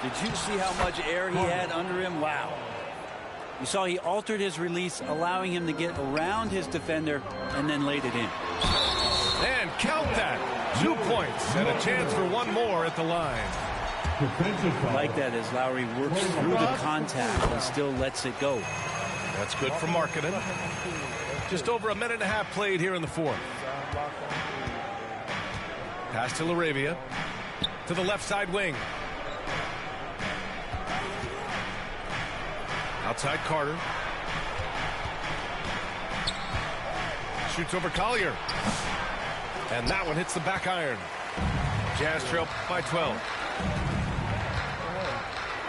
Did you see how much air he had under him? Wow. You saw he altered his release, allowing him to get around his defender and then laid it in. And count that. 2 points and a chance for one more at the line. I like that as Lowry works through the contact and still lets it go. That's good for Markkanen. Just over a minute and a half played here in the fourth. Pass to Laravia. To the left side wing. Outside Carter. Shoots over Collier. And that one hits the back iron. Jazz trail by 12.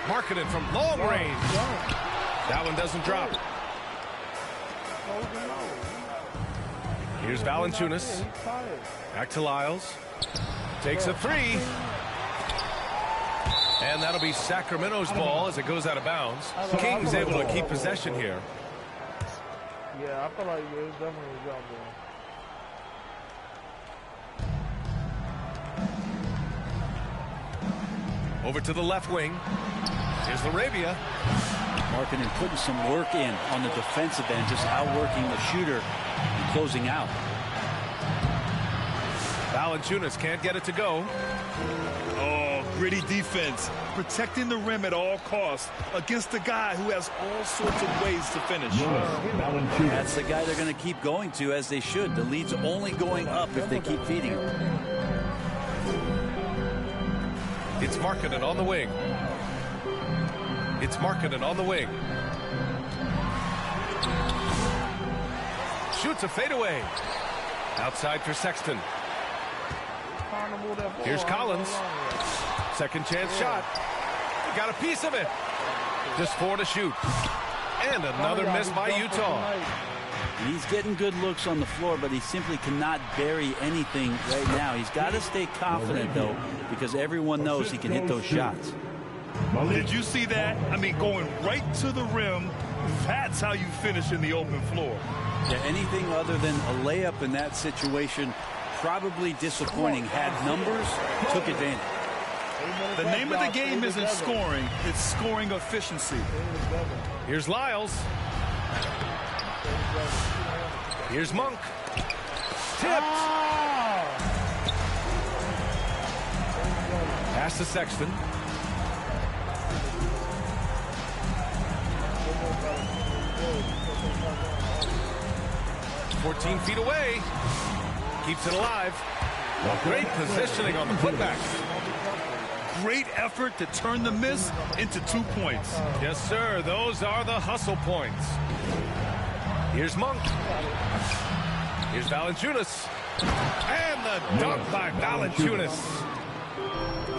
Markkanen from long range. That one doesn't drop. Here's Valanciunas. Back to Lyles. Takes a three. And that'll be Sacramento's ball as it goes out of bounds. Kings able to keep possession here. Yeah, I feel like it was definitely a job there. Over to the left wing. Here's Laravia. Markkanen putting some work in on the defensive end, just outworking the shooter and closing out. Valanciunas can't get it to go. Oh, gritty defense. Protecting the rim at all costs against a guy who has all sorts of ways to finish. That's the guy they're going to keep going to, as they should. The lead's only going up if they keep feeding him. It's Markkanen on the wing. It's Markkanen on the wing. Shoots a fadeaway. Outside for Sexton. Here's Collins. Second chance shot. Got a piece of it. Just 4 to shoot. And another miss by Utah. He's getting good looks on the floor, but he simply cannot bury anything right now. He's got to stay confident, though, because everyone knows he can hit those shots. Did you see that? I mean, going right to the rim, that's how you finish in the open floor. Yeah, anything other than a layup in that situation, probably disappointing. Had numbers, took advantage. The name of the game isn't scoring, it's scoring efficiency. Here's Lyles. Here's Monk. Tipped. Pass to Sexton. "14 feet away." Keeps it alive. Great positioning on the putback. Great effort to turn the miss into 2 points. Yes, sir. Those are the hustle points. Here's Monk. Here's Valanciunas. And the dunk by Valanciunas.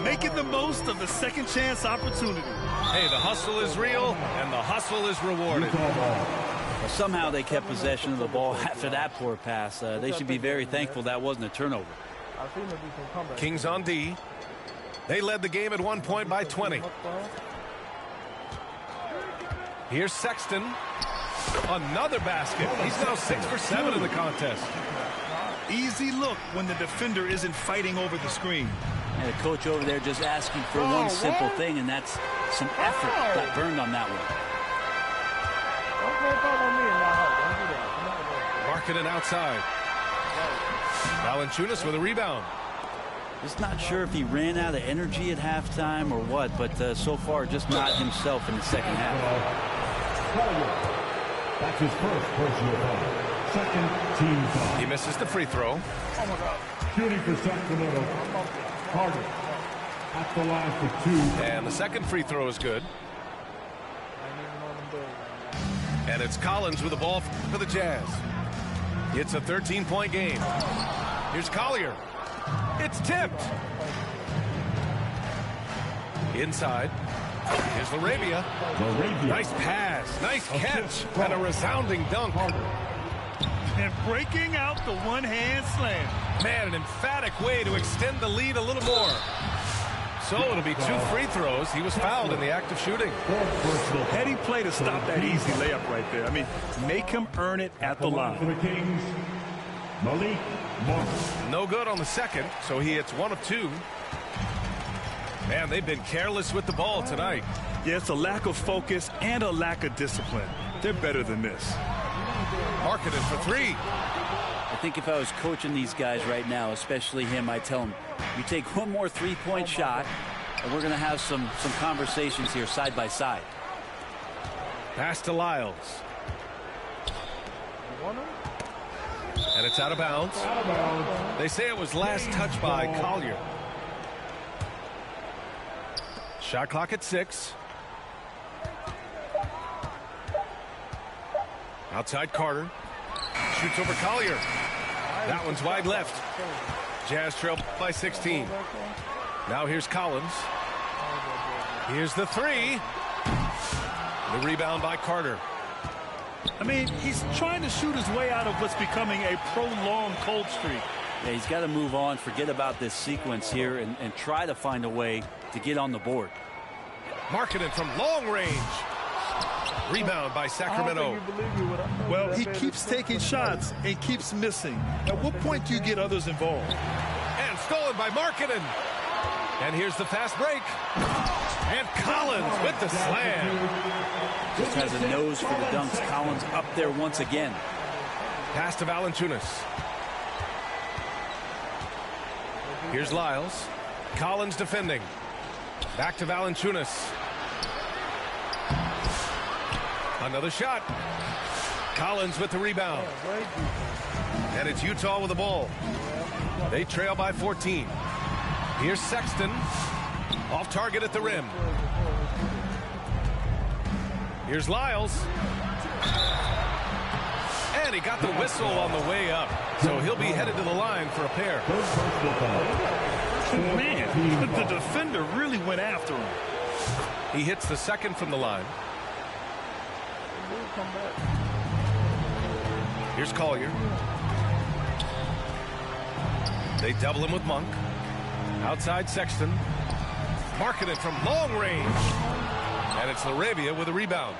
Making the most of the second chance opportunity. Hey, the hustle is real, and the hustle is rewarded. Well, somehow they kept possession of the ball after that poor pass. They should be very thankful that wasn't a turnover. Kings on D. They led the game at 1 point by 20. Here's Sexton. Another basket. He's now 6 for 7 in the contest. Easy look when the defender isn't fighting over the screen. And the coach over there just asking for one simple thing, and that's some effort. Got burned on that one. Markkanen outside. Valanciunas with a rebound. Just not sure if he ran out of energy at halftime or what, but so far just not himself in the second half. That's his first personal foul. Second team foul. He misses the free throw. Shooting for Sacramento, Carter at the line for 2. And the second free throw is good. And it's Collins with the ball for the Jazz. It's a 13-point game. Here's Collier. It's tipped. Inside. Here's Larabia. Nice pass. Nice catch. And a resounding dunk. And breaking out the one-hand slam. Man, an emphatic way to extend the lead a little more. So it'll be 2 free throws. He was fouled in the act of shooting. Heady play to stop that easy layup right there. I mean, make him earn it at the line. For the Kings, Malik Monk. No good on the second, so he hits 1 of 2. Man, they've been careless with the ball tonight. Yeah, it's a lack of focus and a lack of discipline. They're better than this. Markkanen for 3. I think if I was coaching these guys right now, especially him, I'd tell him, you take one more three-point shot, and we're going to have some conversations here side by side. Pass to Lyles. And it's out of bounds. They say it was last touched by Collier. Shot clock at 6. Outside Carter. Shoots over Collier. That one's wide left. Jazz trail by 16. Now here's Collins. Here's the 3. The rebound by Carter. I mean, he's trying to shoot his way out of what's becoming a prolonged cold streak. Yeah, he's got to move on, forget about this sequence here, and try to find a way to get on the board. Markkanen from long range. Rebound by Sacramento. Well, he keeps taking shots and keeps missing. At what point do you get others involved? And stolen by Markkanen. And here's the fast break. And Collins with the slam. Just has a nose for the dunks. Collins up there once again. Pass to Valanciunas. Here's Lyles. Collins defending. Back to Valanciunas. Another shot. Collins with the rebound. And it's Utah with the ball. They trail by 14. Here's Sexton. Off target at the rim. Here's Lyles. And he got the whistle on the way up. So he'll be headed to the line for a pair. Man, the defender really went after him. He hits the second from the line. Here's Collier. They double him with Monk. Outside Sexton. Marking it from long range. And it's Laravia with a rebound.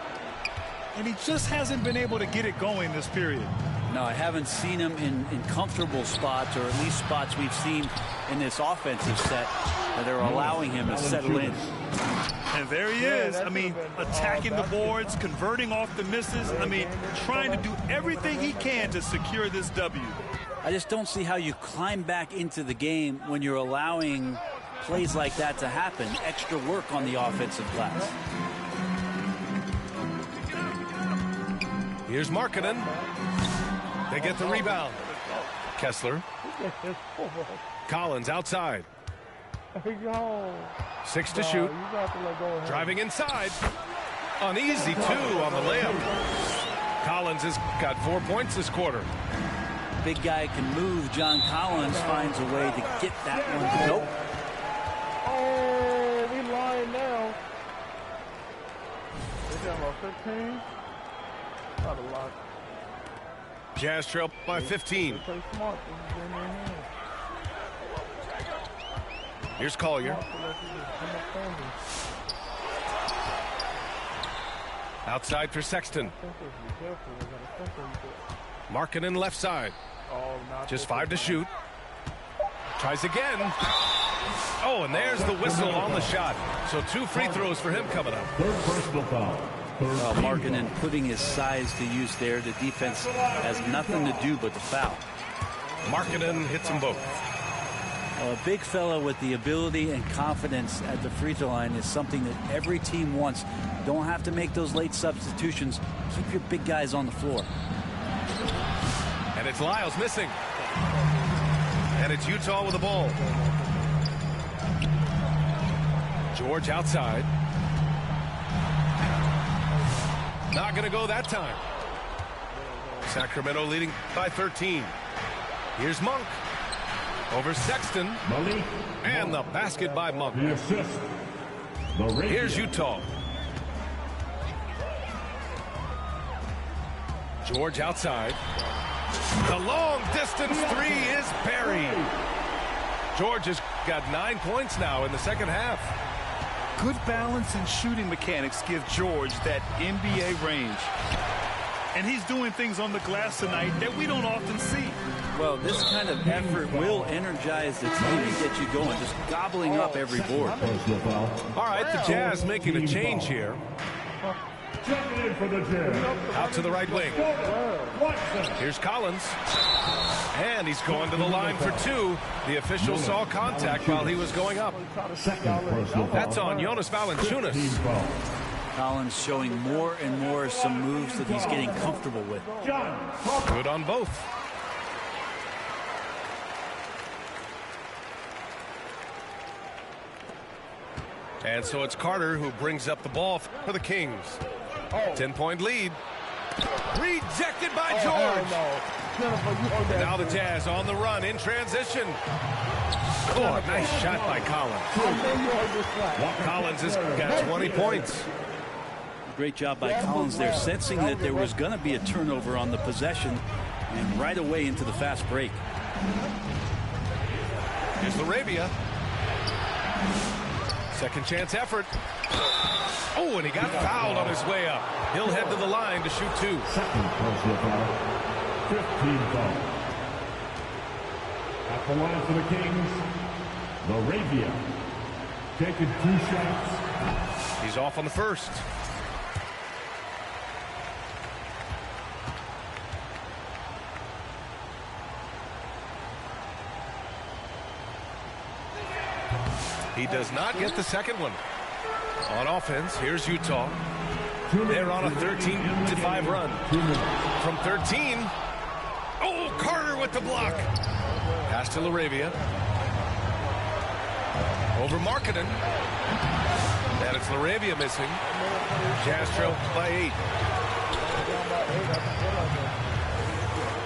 And he just hasn't been able to get it going this period. No, I haven't seen him in comfortable spots, or at least spots we've seen in this offensive set that are allowing him to settle in. And there he is. I mean, attacking the boards, converting off the misses. I mean, trying to do everything he can to secure this W. I just don't see how you climb back into the game when you're allowing plays like that to happen. Extra work on the offensive glass. Here's Markkanen. They get the rebound. Kessler. Collins outside. 6 to shoot. Driving inside. Uneasy, too, on the layup. Collins has got 4 points this quarter. Big guy can move. John Collins finds a way to get that one to go. Oh, we lying now. They got about 15. Not a lot. Jazz trail by 15. They play smart. Here's Collier. Outside for Sexton. Markkanen left side. Just 5 to shoot. Tries again. Oh, and there's the whistle on the shot. So 2 free throws for him coming up. Third personal foul. Markkanen putting his size to use there. The defense has nothing to do but to foul. Markkanen hits them both. A big fella with the ability and confidence at the free throw line is something that every team wants. Don't have to make those late substitutions. Keep your big guys on the floor. And it's Lyles missing. And it's Utah with the ball. George outside. Not going to go that time. Sacramento leading by 13. Here's Monk. Over Sexton. And the basket by Monk. The assist. Here's Utah. George outside. The long distance 3 is buried. George has got 9 points now in the second half. Good balance and shooting mechanics give George that NBA range. And he's doing things on the glass tonight that we don't often see. Well, this kind of effort will energize the team and get you going, just gobbling up every board. All right, the Jazz making a change here. Out to the right wing. Here's Collins. And he's going to the line for 2. The official saw contact while he was going up. That's on Jonas Valanciunas. Collins showing more and more some moves that he's getting comfortable with. Good on both. And so it's Carter who brings up the ball for the Kings. 10-point lead. Rejected by George. And now the Jazz on the run in transition. Oh, a nice shot by Collins. Collins has got 20 points. Great job by Collins there, sensing that there was going to be a turnover on the possession, and right away into the fast break. Here's Laravia. Second chance effort. Oh, and he got fouled on his way up. He'll head to the line to shoot 2. Second personal foul. 15 foul. At the line for the Kings, Laravia. Taking 2 shots. He's off on the first. He does not get the second one. On offense, here's Utah. They're on a 13-5 run. From 13. Oh, Carter with the block. Pass to Laravia. Over Markkanen. And it's Laravia missing. Jazz trail by 8.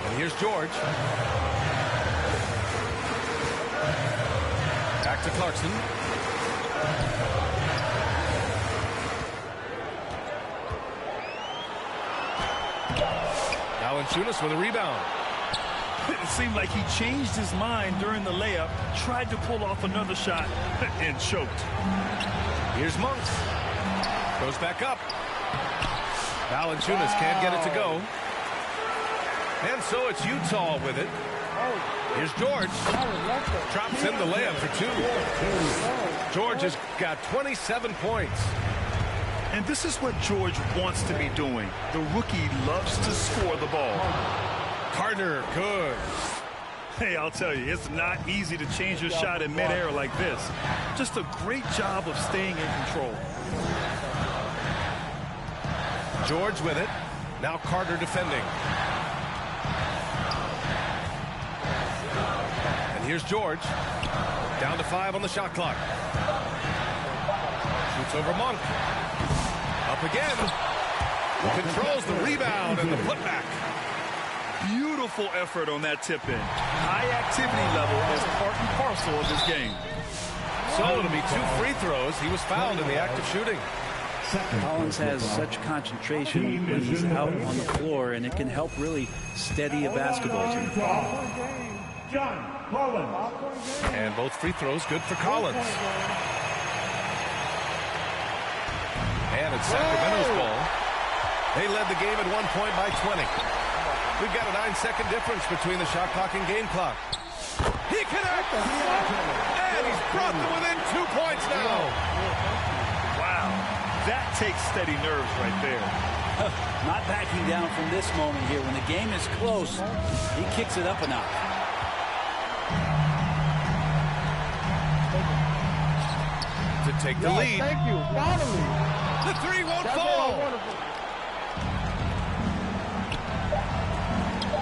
And here's George. Back to Clarkson. Valanciunas with a rebound. It seemed like he changed his mind during the layup, tried to pull off another shot, and choked. Here's Monks. Goes back up. Valanciunas can't get it to go. And so it's Utah with it. Here's George. Drops in the layup for two. George has got 27 points. And this is what George wants to be doing. The rookie loves to score the ball. Carter, good. Hey, I'll tell you, it's not easy to change your shot in midair like this. Just a great job of staying in control. George with it. Now Carter defending. And here's George. Down to 5 on the shot clock. Shoots over Monk. Up again. Controls the rebound and the putback. Beautiful effort on that tip-in. High activity level is part and parcel of his game. So it'll be 2 free throws. He was fouled in the act of shooting. Collins has such concentration when he's out on the floor, and it can help really steady a basketball team. And both free throws good for Collins. And it's Sacramento's ball. They led the game at 1 point by 20. We've got a 9-second difference between the shot clock and game clock. He connects! And he's brought them within 2 points now. Wow, that takes steady nerves right there. Not backing down from this moment here. When the game is close, he kicks it up a notch. To take the lead. Thank you. Finally. The 3 won't fall.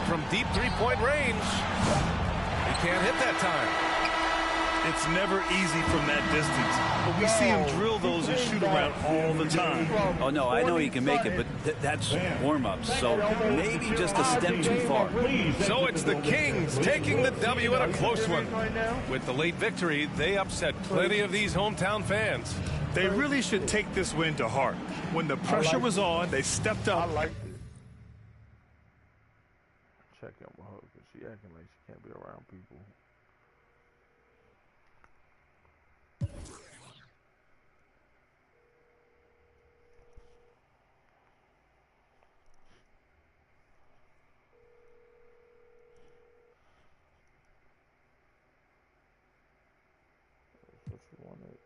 From deep 3-point range. He can't hit that time. It's never easy from that distance, but we see him drill those and shoot around all the time. Oh, no, I know he can make it, but that's warm-ups, so maybe just a step too far. So it's the Kings taking the W in a close one. With the late victory, they upset plenty of these hometown fans. They really should take this win to heart. When the pressure was on, they stepped up. Check in with her because she acting like she can't be around people. That's what you wanted.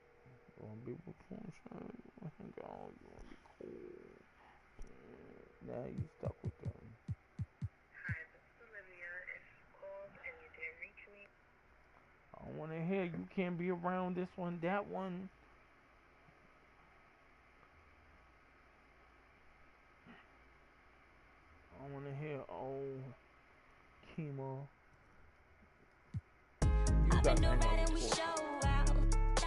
You want to be with sunshine? You want to hang out? You want to be cool? Now you stuck with them. I don't want to hear you can't be around this one, that one. I want to hear, oh, chemo. You got to hang out with Forza.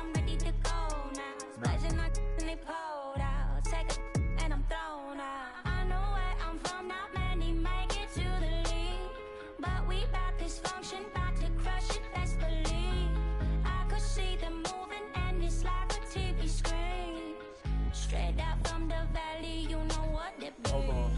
I'm ready to go now. Splashing on and they pulled out. Take a and I'm thrown out. I know where I'm from, not many make it to the league. But we bout this function, bout to crush it, best believe. I could see them moving and it's like a TV screen. Straight out from the valley, you know what it be. Hold on.